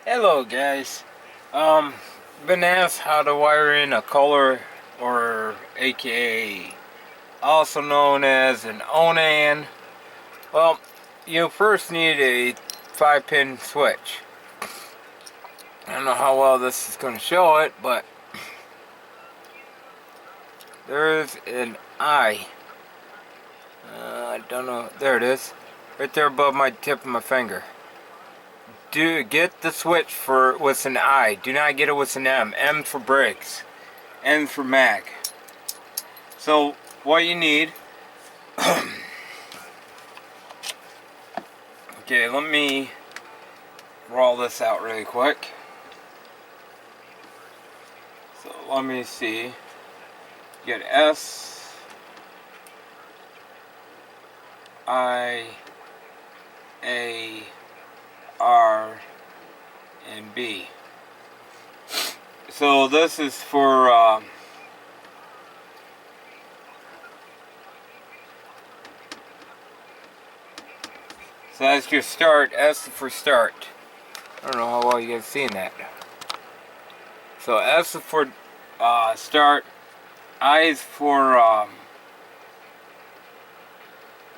Hello guys. Been asked how to wire in a kohler, or aka also known as an onan. Well, you first need a 5-pin switch. I don't know how well this is going to show it, but there's an eye. I don't know. There it is. Right there above my tip of my finger. Do get the switch for with an I. Do not get it with an M. M for brakes. N for mag. So what you need. Okay, let me roll this out really quick. So let me see. Get S, I, A, R, and B. So this is for so that's your start. S for start. I don't know how well you guys seen that. So S is for start. I is for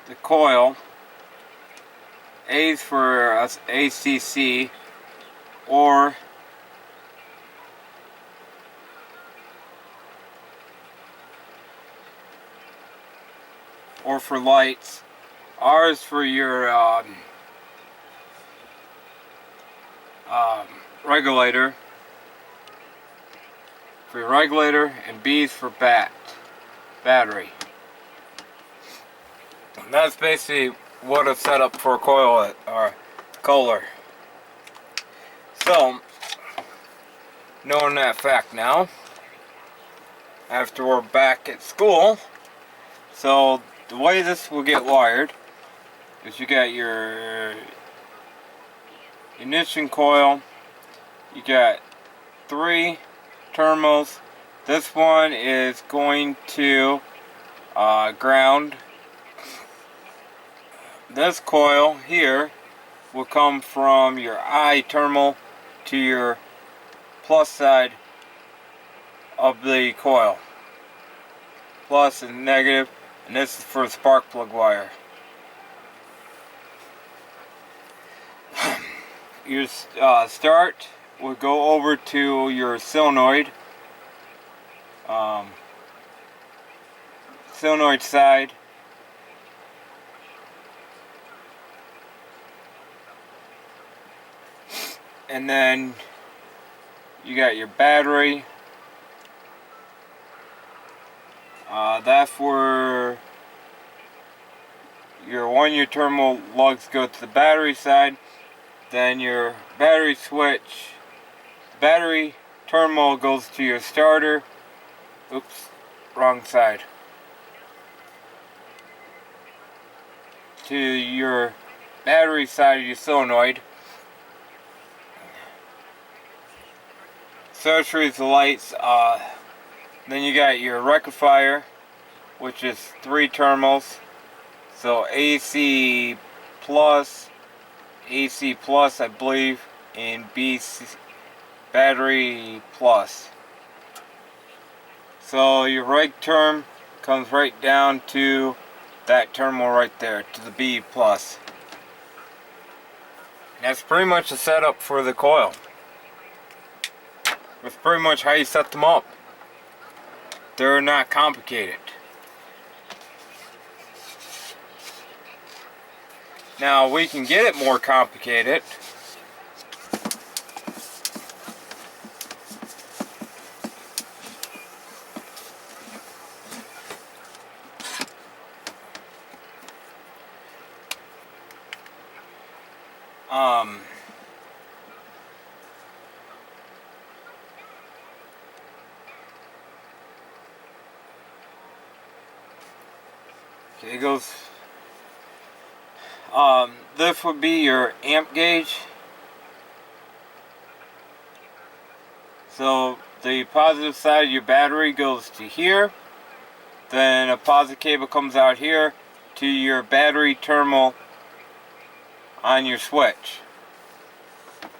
the coil. A is for ACC, or for lights. R is for your regulator. For your regulator, and B is for battery. And that's basically what a setup for a coil or kohler. So, knowing that fact now, after we're back at school, so the way this will get wired is you got your ignition coil, you got 3 terminals. This one is going to ground. This coil here will come from your I terminal to your plus side of the coil. Plus and negative, and this is for the spark plug wire. Your start will go over to your solenoid. Solenoid side. And then you got your battery. That's where your terminal lugs go to the battery side. Then your battery switch, battery terminal goes to your starter. Oops, wrong side. To your battery side of your solenoid. Accessories, the lights. Then you got your rectifier, which is 3 terminals. So AC plus, I believe, and BC battery plus. So your reg term comes right down to that terminal right there, to the B plus. That's pretty much the setup for the coil. That's pretty much how you set them up. They're not complicated. Now we can get it more complicated. Okay, it goes. This would be your amp gauge. So the positive side of your battery goes to here. Then a positive cable comes out here to your battery terminal on your switch.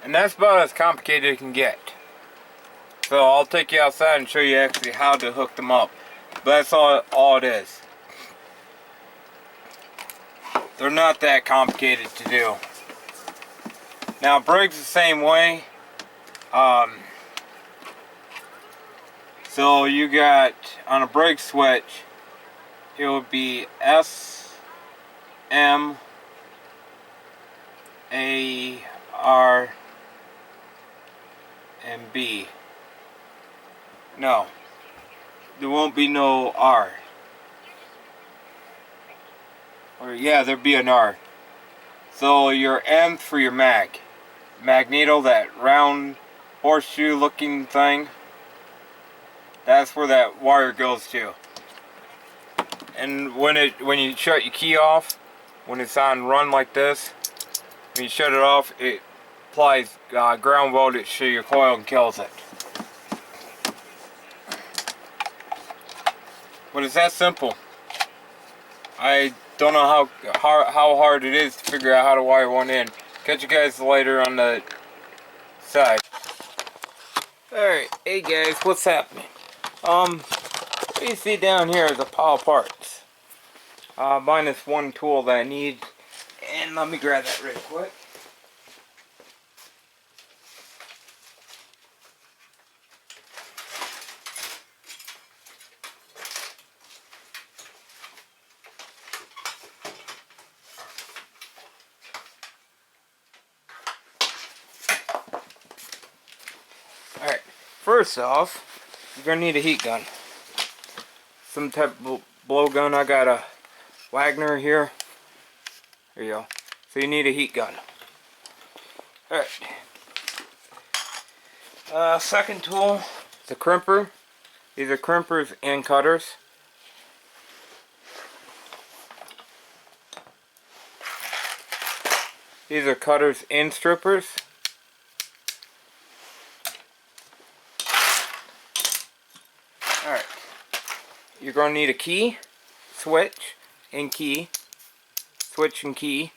And that's about as complicated as it can get. So I'll take you outside and show you actually how to hook them up. But that's all it is. They're not that complicated to do. Now brakes the same way. So you got on a brake switch, it would be S, M, A, R, and B. No, there won't be no R. Or yeah, there'd be an R. So your M for your magneto, that round horseshoe looking thing. That's where that wire goes to. And when you shut your key off, when it's on run like this, when you shut it off, it applies ground voltage to your coil and kills it. But it's that simple. I don't know how hard it is to figure out how to wire one in. Catch you guys later on the side. Alright, hey guys, what's happening? What you see down here is a pile of parts. Minus one tool that I need. And let me grab that real quick. Alright, first off, you're going to need a heat gun. Some type of blowgun. I got a Wagner here. There you go. So you need a heat gun. Alright. Second tool is a crimper. These are crimpers and cutters. These are cutters and strippers. Alright. You're going to need a key, switch, and key. Switch and key.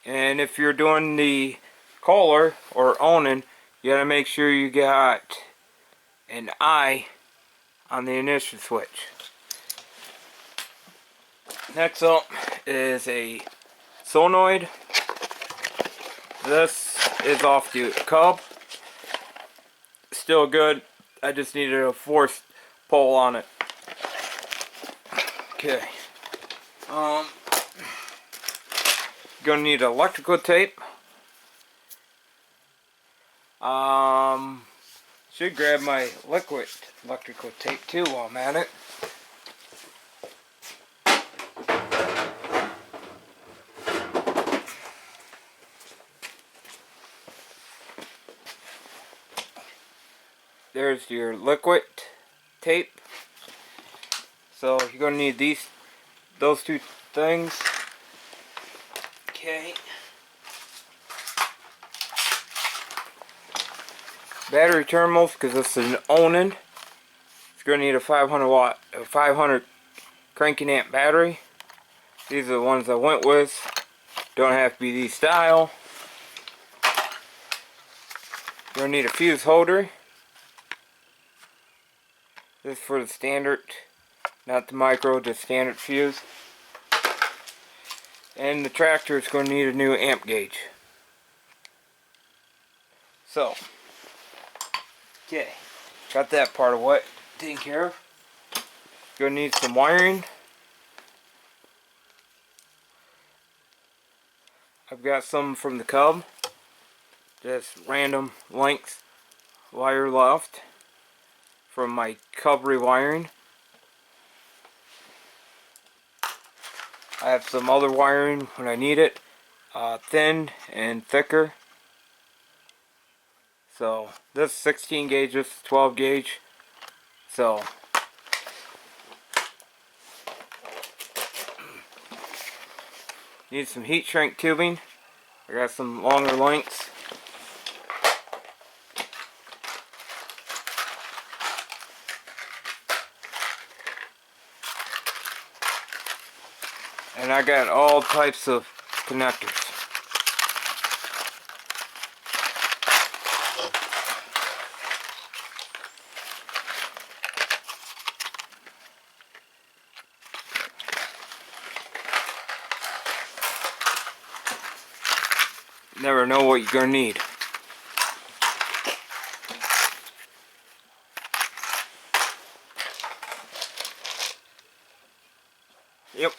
And if you're doing the kohler or onan, you gotta make sure you got an eye on the ignition switch. Next up is a solenoid. This is off the cub. Still good. I just needed a force pull on it. Okay. Gonna need electrical tape. Should grab my liquid electrical tape too while I'm at it. There's your liquid tape. So you're gonna need those two things. Okay. Battery terminals, because this is an onan. It's going to need a 500 cranking amp battery. These are the ones I went with. Don't have to be these style. You're going to need a fuse holder. This is for the standard, not the micro, just standard fuse. And the tractor is going to need a new amp gauge. So, okay, got that part of what taken care of. Going to need some wiring. I've got some from the cub, just random lengths wire left from my cub rewiring. I have some other wiring when I need it, thin and thicker. So this is 16 gauge, this is 12 gauge. So need some heat shrink tubing. I got some longer lengths. And I got all types of connectors. Never know what you're gonna need. Yep.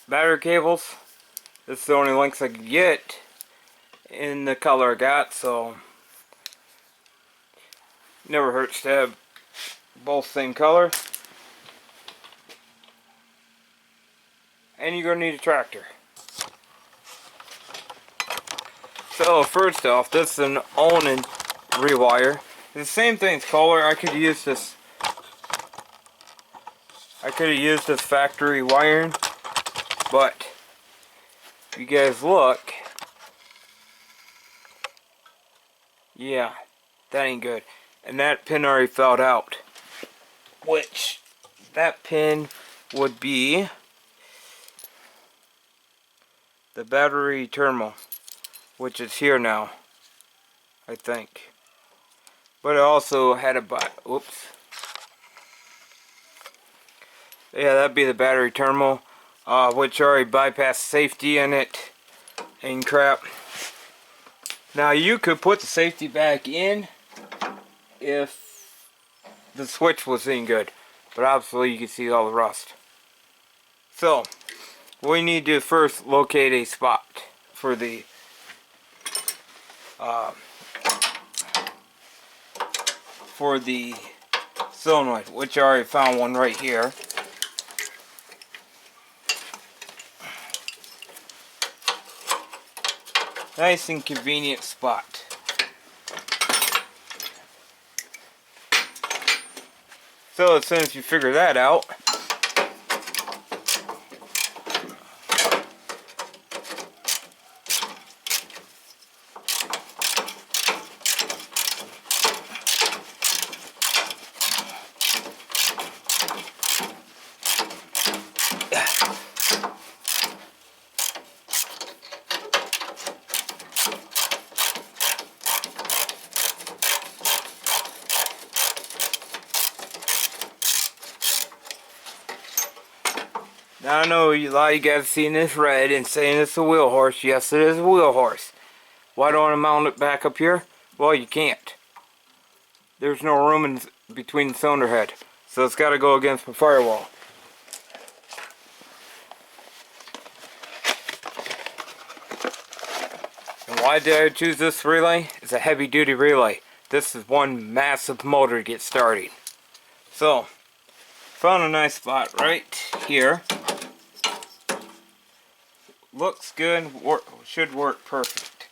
Battery cables. This is the only lengths I could get in the color I got, so never hurts to have both same color. And you're gonna need a tractor. So first off, this is an onan rewire. The same thing as kohler. I could have used this factory wiring, but if you guys look, yeah, that ain't good. And that pin already fell out, which that pin would be the battery terminal, which is here now, I think. But it also had a oops. Yeah, that'd be the battery terminal, which already bypassed safety in it and crap. Now you could put the safety back in if the switch was any good, but obviously you can see all the rust. So what we need to do first, locate a spot for the solenoid, which I already found one right here. Nice and convenient spot. So as soon as you figure that out, now I know a lot of you guys have seen this red and saying it's a wheel horse. Yes, it is a wheel horse. Why don't I mount it back up here? Well, you can't. There's no room in between the cylinder head, so it's got to go against my firewall. And why did I choose this relay? It's a heavy duty relay. This is one massive motor to get started. So, found a nice spot right here. Looks good, should work perfect.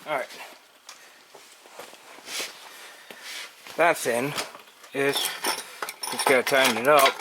Alright. That's in. Ish. Just gotta tighten it up.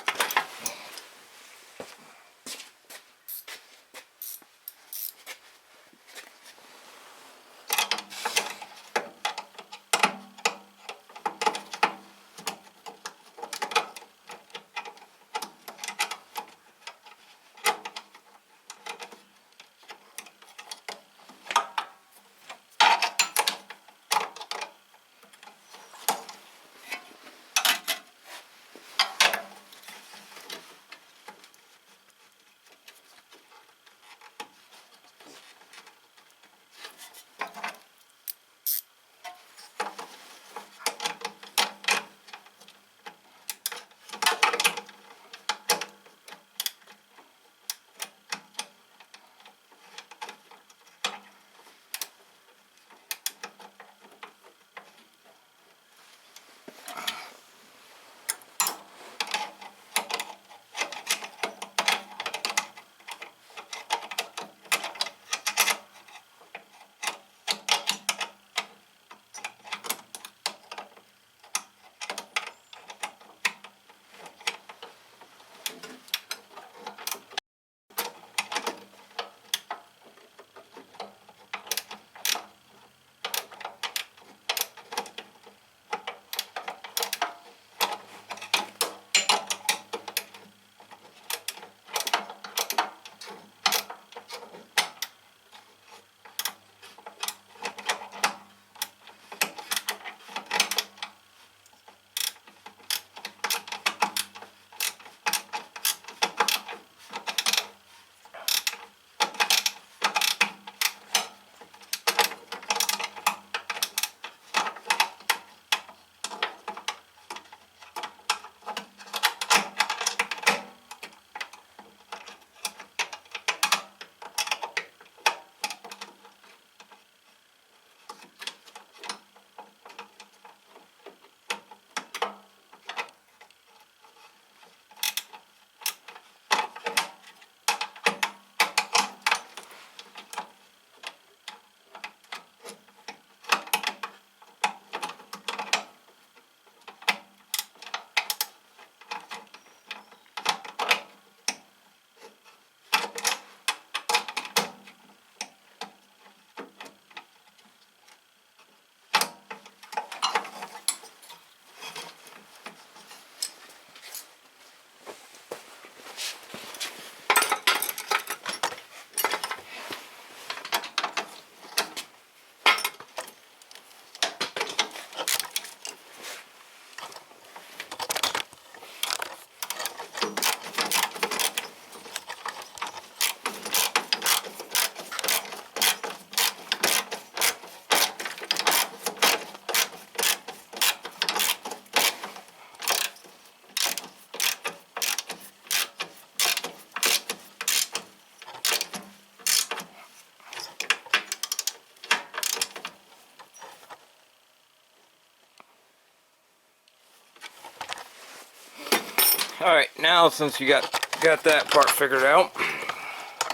Alright, now since you got that part figured out,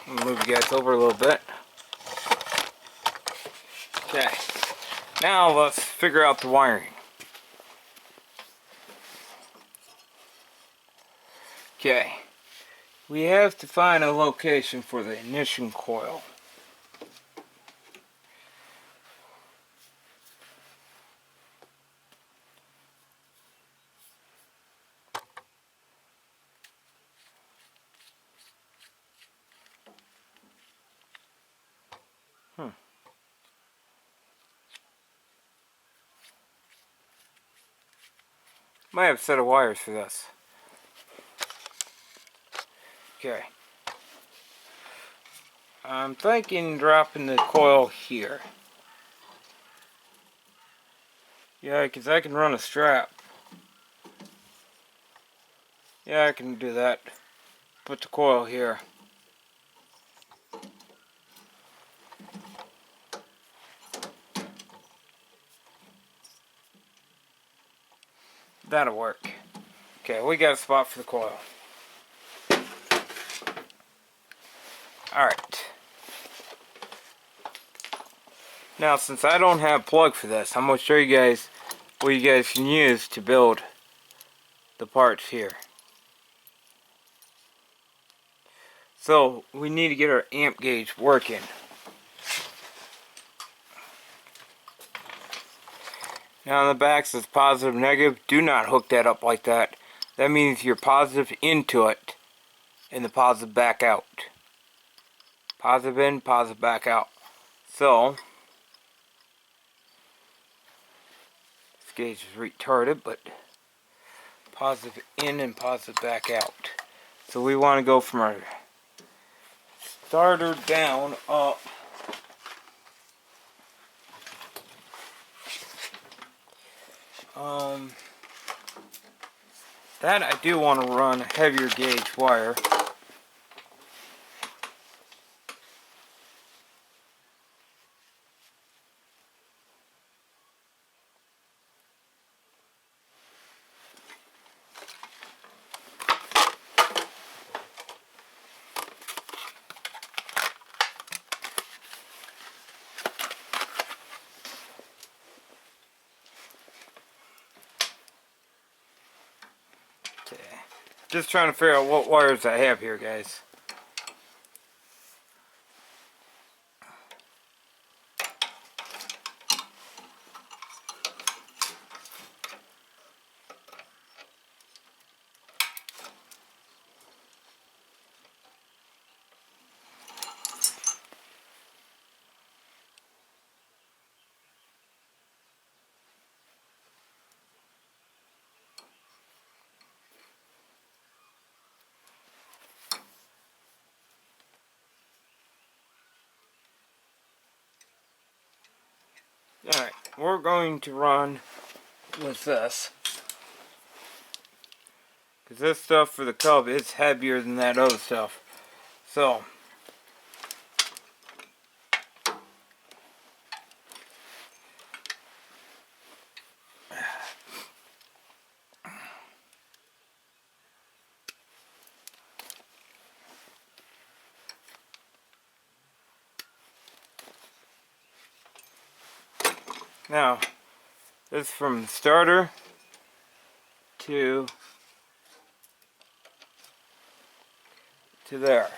I'll move you guys over a little bit. Okay, now let's figure out the wiring. Okay, we have to find a location for the ignition coil. Might have a set of wires for this. Okay. I'm thinking dropping the coil here. Yeah, because I can run a strap. Yeah, I can do that. Put the coil here. That'll work. Okay, we got a spot for the coil. Alright. Now, since I don't have a plug for this, I'm going to show you guys what you guys can use to build the parts here. So, we need to get our amp gauge working. Now on the back says positive, negative. Do not hook that up like that. That means you're positive into it and the positive back out. Positive in, positive back out. So, this gauge is retarded, but positive in and positive back out. So we want to go from our starter down, up. That I do want to run a heavier gauge wire. Just trying to figure out what wires I have here, guys. Alright, we're going to run with this. Because this stuff for the cub is heavier than that other stuff. So, now, this is from starter to there.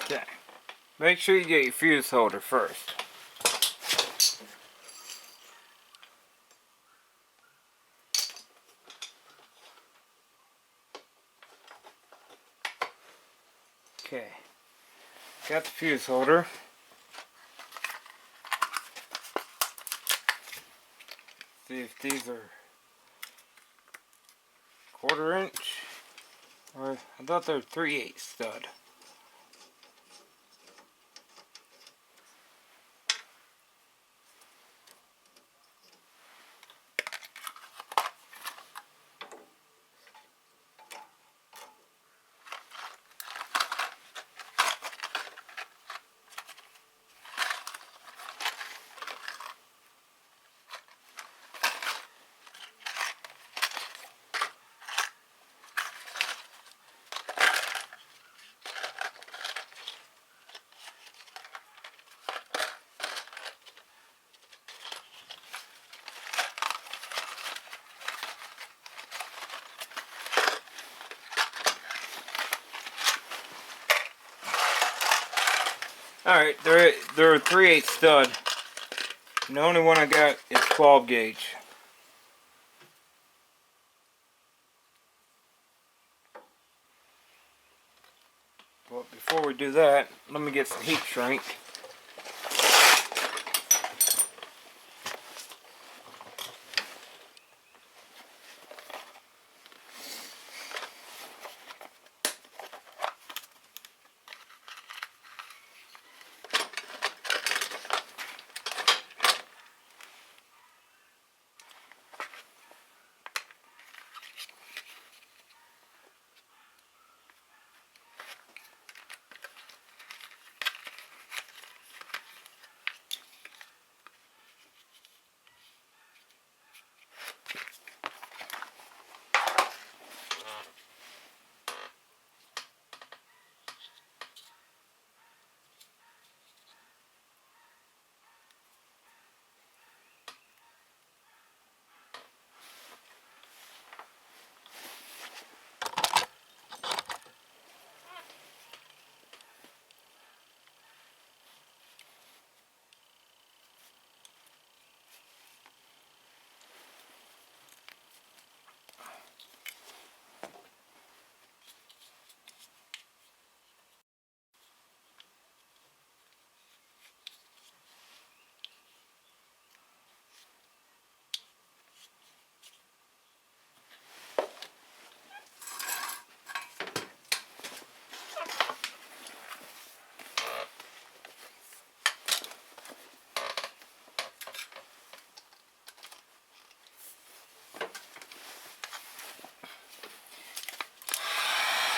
Okay. Make sure you get your fuse holder first. Okay. Got the fuse holder. See if these are 1/4 inch, or I thought they were 3/8 stud. Alright, they're a 3/8 stud. And the only one I got is 12 gauge. But before we do that, let me get some heat shrink.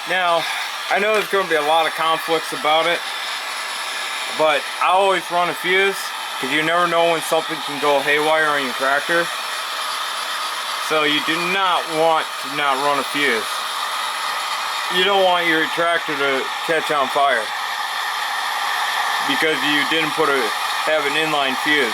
Now, I know there's going to be a lot of conflicts about it, but I always run a fuse, because you never know when something can go haywire on your tractor. So you do not want to not run a fuse. You don't want your tractor to catch on fire, because you didn't have an inline fuse.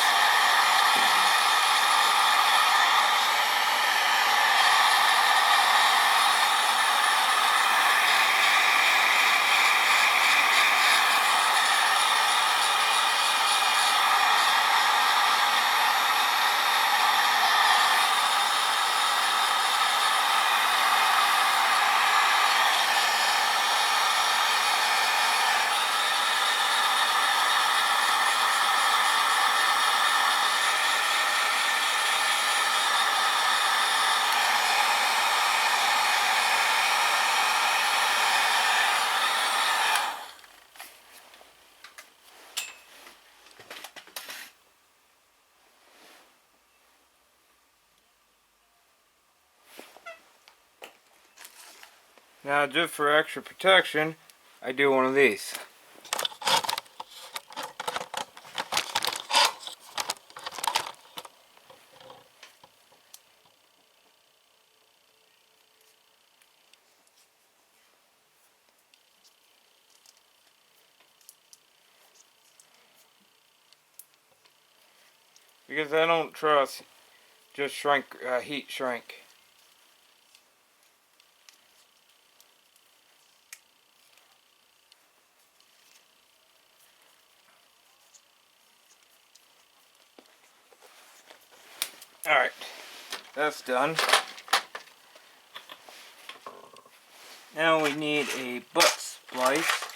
Now, just for extra protection, I do one of these. Because I don't trust just heat shrink. Alright, that's done. Now we need a butt splice.